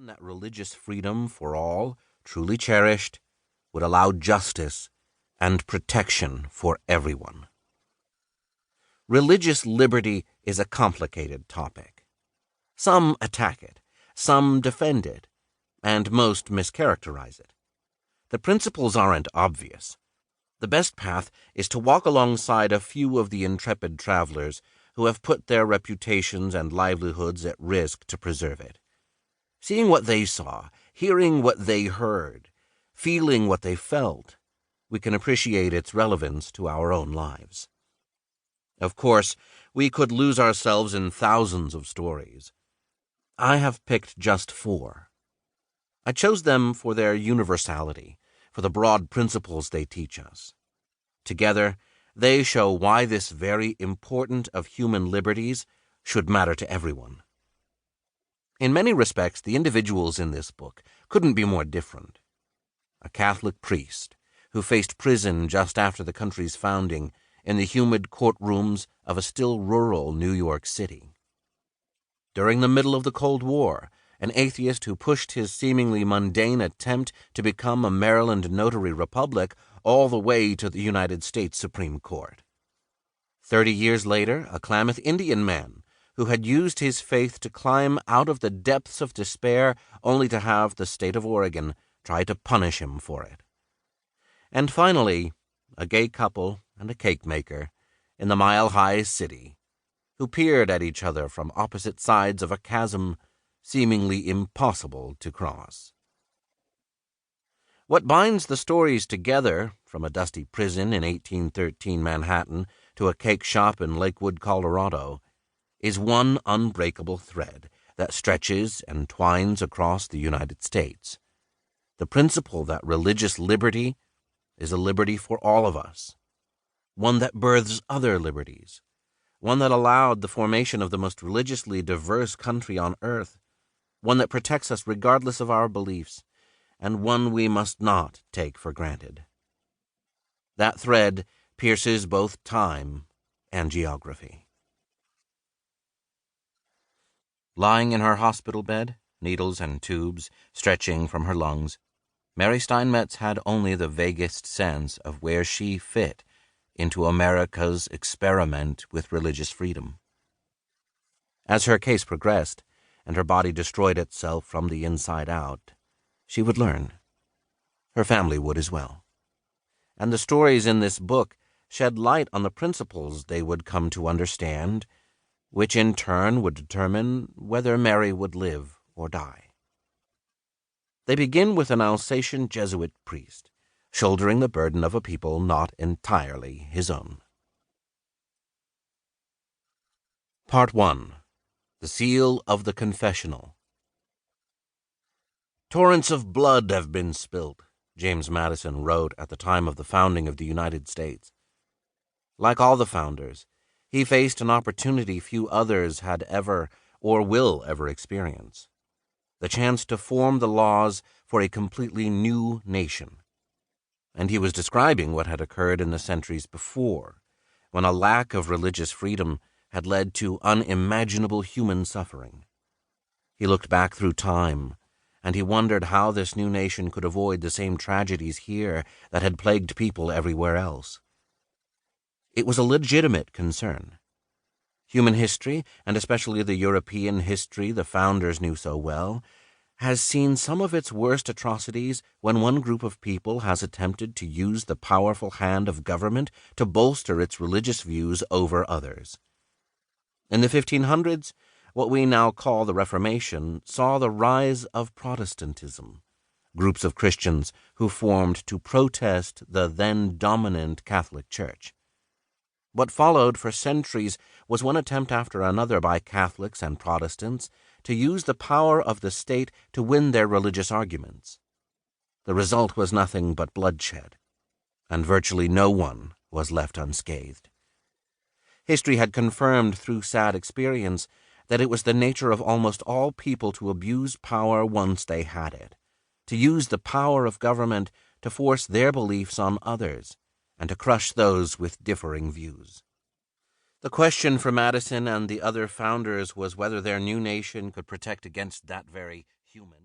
one that religious freedom for all, truly cherished, would allow justice and protection for everyone. Religious liberty is a complicated topic. Some attack it, some defend it, and most mischaracterize it. The principles aren't obvious. The best path is to walk alongside a few of the intrepid travelers who have put their reputations and livelihoods at risk to preserve it. Seeing what they saw, hearing what they heard, feeling what they felt, we can appreciate its relevance to our own lives. Of course, we could lose ourselves in thousands of stories. I have picked just 4. I chose them for their universality, for the broad principles they teach us. Together, they show why this very important of human liberties should matter to everyone. In many respects, the individuals in this book couldn't be more different. A Catholic priest who faced prison just after the country's founding in the humid courtrooms of a still rural New York City. During the middle of the Cold War, an atheist who pushed his seemingly mundane attempt to become a Maryland notary republic all the way to the United States Supreme Court. 30 years later, a Klamath Indian man who had used his faith to climb out of the depths of despair only to have the state of Oregon try to punish him for it. And finally, a gay couple and a cake maker in the mile-high city who peered at each other from opposite sides of a chasm seemingly impossible to cross. What binds the stories together, from a dusty prison in 1813 Manhattan to a cake shop in Lakewood, Colorado, is one unbreakable thread that stretches and twines across the United States. The principle that religious liberty is a liberty for all of us, one that births other liberties, one that allowed the formation of the most religiously diverse country on earth, one that protects us regardless of our beliefs, and one we must not take for granted. That thread pierces both time and geography. Lying in her hospital bed, needles and tubes stretching from her lungs, Mary Steinmetz had only the vaguest sense of where she fit into America's experiment with religious freedom. As her case progressed, and her body destroyed itself from the inside out, she would learn. Her family would as well. And the stories in this book shed light on the principles they would come to understand, which in turn would determine whether Mary would live or die. They begin with an Alsatian Jesuit priest, shouldering the burden of a people not entirely his own. Part 1. The Seal of the Confessional. "Torrents of blood have been spilt," James Madison wrote at the time of the founding of the United States. Like all the founders, he faced an opportunity few others had ever or will ever experience: the chance to form the laws for a completely new nation. And he was describing what had occurred in the centuries before, when a lack of religious freedom had led to unimaginable human suffering. He looked back through time, and he wondered how this new nation could avoid the same tragedies here that had plagued people everywhere else. It was a legitimate concern. Human history, and especially the European history the founders knew so well, has seen some of its worst atrocities when one group of people has attempted to use the powerful hand of government to bolster its religious views over others. In the 1500s, what we now call the Reformation saw the rise of Protestantism, groups of Christians who formed to protest the then dominant Catholic Church. What followed for centuries was one attempt after another by Catholics and Protestants to use the power of the state to win their religious arguments. The result was nothing but bloodshed, and virtually no one was left unscathed. History had confirmed through sad experience that it was the nature of almost all people to abuse power once they had it, to use the power of government to force their beliefs on others, and to crush those with differing views. The question for Madison and the other founders was whether their new nation could protect against that very human